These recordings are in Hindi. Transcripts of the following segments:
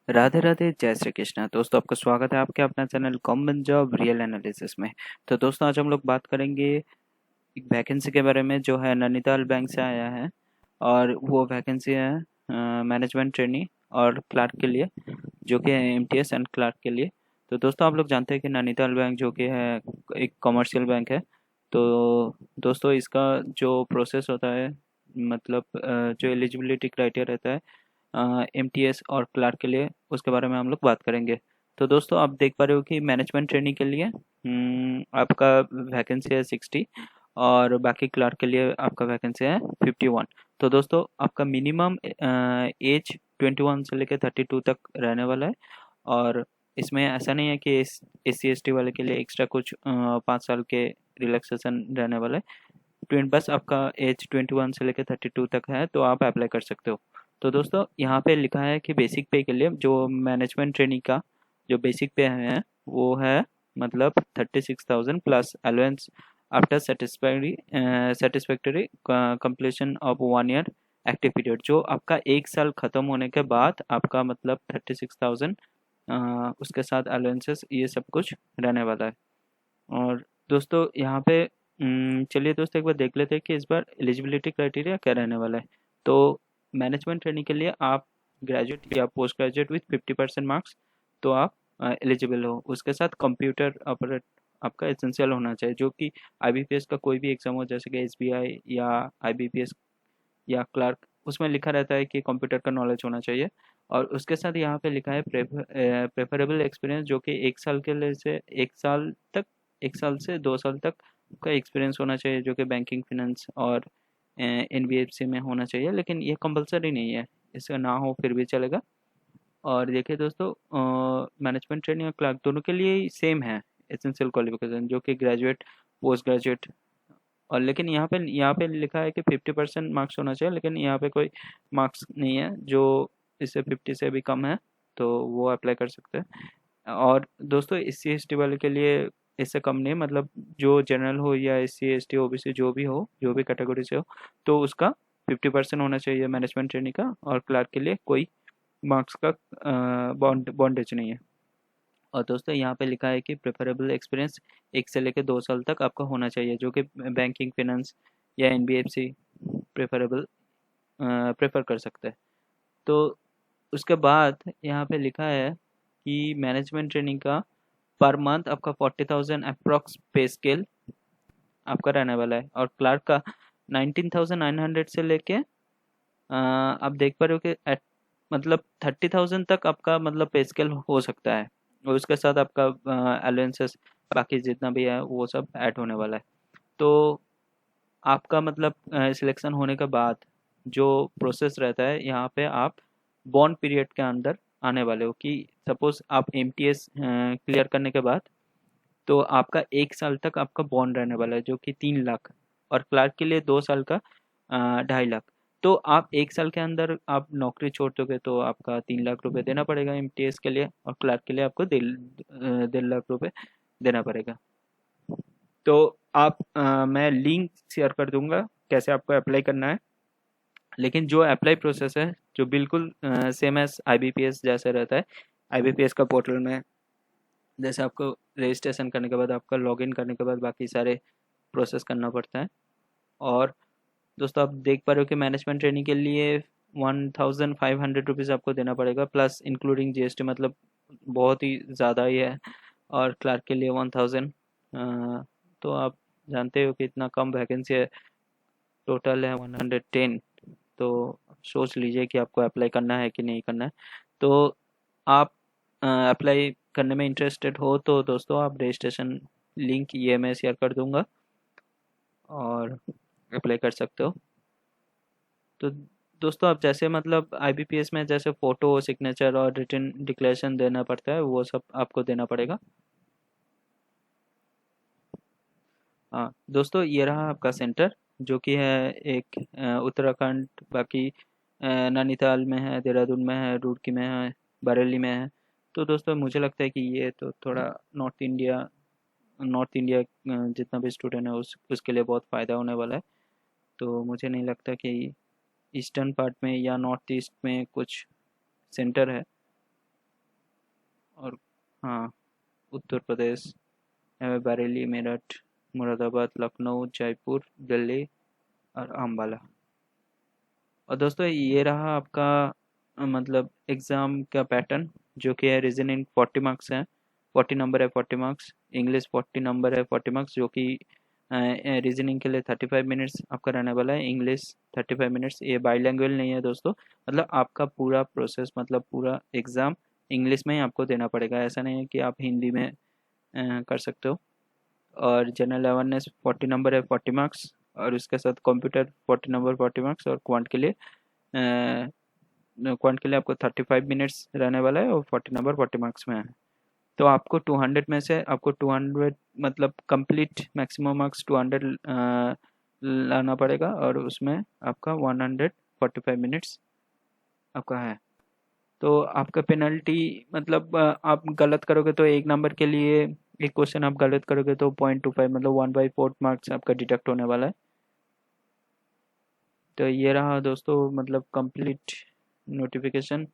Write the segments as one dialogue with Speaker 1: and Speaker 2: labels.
Speaker 1: राधे राधे, जय श्री कृष्णा। दोस्तों, आपका स्वागत है आपके अपना channel common job real analysis में। तो दोस्तों, आज हम लोग बात करेंगे एक वैकेंसी के बारे में जो है नैनीताल बैंक से आया है। और वो वैकेंसी है मैनेजमेंट ट्रेनी और क्लार्क के लिए, जो कि है एमटीएस एंड क्लार्क के लिए। तो दोस्तों, आप लोग जानते हैं कि नैनीताल बैंक जो कि है एक कमर्शियल बैंक है। तो दोस्तों, इसका जो प्रोसेस होता है, मतलब जो एलिजिबिलिटी क्राइटेरिया रहता है एमटीएस और क्लार्क के लिए, उसके बारे में हम लोग बात करेंगे। तो दोस्तों, आप देख पा रहे हो कि मैनेजमेंट ट्रेनिंग के लिए आपका वैकेंसी है 60, और बाकी क्लार्क के लिए आपका वैकेंसी है 51। तो दोस्तों, आपका मिनिमम एज 21 से लेकर 32 तक रहने वाला है। और इसमें ऐसा नहीं है कि एस सी एस टी वाले के लिए एक्स्ट्रा कुछ 5 साल के रिलैक्सेशन रहने वाला है। बस आपका एज 21 से लेकर 32 तक है तो आप अप्लाई कर सकते हो। तो दोस्तों, यहाँ पे लिखा है कि बेसिक पे के लिए जो मैनेजमेंट ट्रेनिंग का जो बेसिक पे है वो है, मतलब 36,000 plus allowance after satisfactory completion of 1 year active period. जो आपका 1 साल ख़त्म होने के बाद आपका मतलब 36,000, उसके साथ अलाउंसेस ये सब कुछ रहने वाला है। और दोस्तों, यहाँ पे चलिए दोस्तों, एक बार देख लेते हैं कि इस बार एलिजिबिलिटी क्राइटेरिया क्या रहने वाला है। तो मैनेजमेंट ट्रेनिंग के लिए आप ग्रेजुएट या पोस्ट ग्रेजुएट विथ 50% मार्क्स, तो आप एलिजिबल हो। उसके साथ कंप्यूटर ऑपरेट आपका एसेंशियल होना चाहिए, जो कि आईबीपीएस का कोई भी एग्जाम हो, जैसे कि एसबीआई या आईबीपीएस या क्लार्क, उसमें लिखा रहता है कि कंप्यूटर का नॉलेज होना चाहिए। और उसके साथ यहाँ पे लिखा है प्रेफरेबल एक्सपीरियंस, जो कि 1 साल के लिए से 1 साल तक, 1 साल से 2 साल तक का एक्सपीरियंस होना चाहिए, जो कि बैंकिंग फिनेंस और एनबीएफसी में होना चाहिए। लेकिन ये कंपलसरी नहीं है, इसका ना हो फिर भी चलेगा। और देखिए दोस्तों, मैनेजमेंट ट्रेनिंग और क्लार्क दोनों के लिए सेम है एसेंशियल क्वालिफिकेशन, जो कि ग्रेजुएट, पोस्ट ग्रेजुएट। और लेकिन यहाँ पे लिखा है कि 50% मार्क्स होना चाहिए, लेकिन यहाँ पे कोई मार्क्स नहीं है। जो इससे 50 से भी कम है तो वो अप्लाई कर सकते हैं। और दोस्तों, एस सी एस टी वाले के लिए इससे कम नहीं, मतलब जो जनरल हो या S C S T OBC जो भी हो, जो भी कैटेगरी से हो, तो उसका 50% होना चाहिए मैनेजमेंट ट्रेनिंग का। और क्लार्क के लिए कोई मार्क्स का बॉन्डेज नहीं है। और दोस्तों, यहाँ पे लिखा है कि प्रेफरेबल एक्सपीरियंस 1 से लेकर 2 साल तक आपका होना चाहिए, जो कि बैंकिंग फिनेंस या एनबीएफसी प्रेफरेबल प्रेफर कर सकते हैं। तो उसके बाद यहाँ पे लिखा है कि मैनेजमेंट ट्रेनिंग का पर मंथ आपका 40,000 अप्रॉक्स पे स्केल आपका रहने वाला है। और क्लार्क का 19,900 से लेके आप देख पा रहे हो कि मतलब 30,000 तक आपका मतलब पे स्केल हो सकता है। और उसके साथ आपका अलाउंसेस बाकी जितना भी है वो सब ऐड होने वाला है। तो आपका मतलब सिलेक्शन होने के बाद जो प्रोसेस रहता है, यहाँ पे आप बॉन्ड पीरियड के अंदर आने वाले हो। कि सपोज आप एमटीएस क्लियर करने के बाद तो आपका 1 साल तक आपका बॉन्ड रहने वाला है, जो कि 3 लाख। और क्लार्क के लिए 2 साल का 2.5 लाख। तो आप 1 साल के अंदर आप नौकरी छोड़ दोगे तो आपका 3 लाख रुपए देना पड़ेगा एमटीएस के लिए, और क्लार्क के लिए आपको 1.5 लाख रुपए देना पड़ेगा। तो आप मैं लिंक शेयर कर दूंगा कैसे आपको अप्लाई करना है। लेकिन जो अप्लाई प्रोसेस है, जो बिल्कुल सेम एज आईबीपीएस जैसा रहता है। आईबीपीएस का पोर्टल में जैसे आपको रजिस्ट्रेशन करने के बाद, आपका लॉगिन करने के बाद बाकी सारे प्रोसेस करना पड़ता है। और दोस्तों, आप देख पा रहे हो कि मैनेजमेंट ट्रेनिंग के लिए 1,500 रुपीज़ आपको देना पड़ेगा, प्लस इंक्लूडिंग जीएसटी, मतलब बहुत ही ज़्यादा ही है। और क्लार्क के लिए 1,000। तो आप जानते हो कि इतना कम वैकेंसी है, टोटल है 110। तो सोच लीजिए कि आपको अप्लाई करना है कि नहीं करना है। तो आप अप्लाई करने में इंटरेस्टेड हो तो दोस्तों, आप रजिस्ट्रेशन लिंक ये मैं शेयर कर दूंगा और अप्लाई कर सकते हो। तो दोस्तों, आप जैसे मतलब आईबीपीएस में जैसे फ़ोटो, सिग्नेचर और रिटन डिक्लेरेशन देना पड़ता है, वो सब आपको देना पड़ेगा। हाँ दोस्तों, ये रहा आपका सेंटर, जो कि है एक उत्तराखंड, बाकी नैनीताल में है, देहरादून में है, रुड़की में है, बरेली में है। तो दोस्तों, मुझे लगता है कि ये तो थोड़ा नॉर्थ इंडिया जितना भी स्टूडेंट है उसके लिए बहुत फ़ायदा होने वाला है। तो मुझे नहीं लगता कि ईस्टर्न पार्ट में या नॉर्थ ईस्ट में कुछ सेंटर है। हाँ, उत्तर प्रदेश, बरेली, मेरठ, मुरादाबाद, लखनऊ, जयपुर, दिल्ली और अम्बाला। और दोस्तों ये रहा आपका मतलब एग्ज़ाम का पैटर्न, जो कि है रीजनिंग 40 मार्क्स है, 40 नंबर है, 40 मार्क्स। इंग्लिश 40 नंबर है, 40 मार्क्स, जो कि रीजनिंग के लिए 35 मिनट्स आपका रहने वाला है। English 35 minutes. ये बाईलैंग्वेज नहीं है दोस्तों, मतलब आपका पूरा प्रोसेस, मतलब पूरा एग्ज़ाम इंग्लिश में ही आपको देना पड़ेगा। ऐसा नहीं है कि आप हिंदी में कर सकते हो। और जनरल अवेयरनेस 40 नंबर है, 40 मार्क्स। और उसके साथ कंप्यूटर 40 नंबर, 40 मार्क्स। और क्वांट के लिए आपको 35 मिनट्स रहने वाला है और 40 नंबर, 40 मार्क्स में है। तो आपको 200 में से आपको 200 मतलब कंप्लीट मैक्सिमम मार्क्स 200 लाना पड़ेगा, और उसमें आपका 145 मिनट्स आपका है। तो आपका पेनल्टी मतलब आप गलत करोगे तो एक नंबर के लिए, एक क्वेश्चन आप गलत करोगे तो 0.25 मतलब 1/4 मार्क्स आपका डिडक्ट होने वाला है। तो ये रहा दोस्तों मतलब कंप्लीट नोटिफिकेशन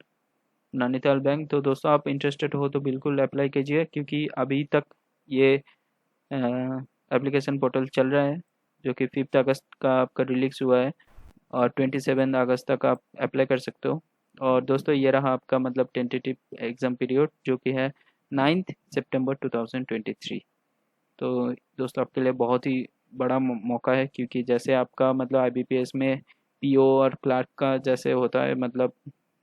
Speaker 1: नैनीताल बैंक। तो दोस्तों आप इंटरेस्टेड हो तो बिल्कुल अप्लाई कीजिए, क्योंकि अभी तक ये एप्लीकेशन पोर्टल चल रहा है, जो कि 5 अगस्त का आपका रिलीज हुआ है, और 27 अगस्त तक आप अप्लाई कर सकते हो। और दोस्तों ये रहा आपका मतलब टेंटेटिव एग्ज़ाम पीरियड, जो कि है 9 सितंबर 2023। तो दोस्तों आपके लिए बहुत ही बड़ा मौका है, क्योंकि जैसे आपका मतलब आईबीपीएस में पीओ और क्लार्क का जैसे होता है, मतलब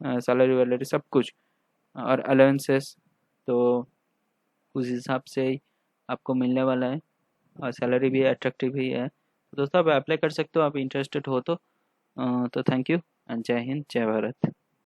Speaker 1: सैलरी वैलरी सब कुछ और अलाउंसेस, तो उस हिसाब से ही आपको मिलने वाला है। और सैलरी भी अट्रैक्टिव ही है। तो दोस्तों आप अप्लाई कर सकते हो, आप इंटरेस्टेड हो तो। तो थैंक यू एंड जय हिंद, जय भारत।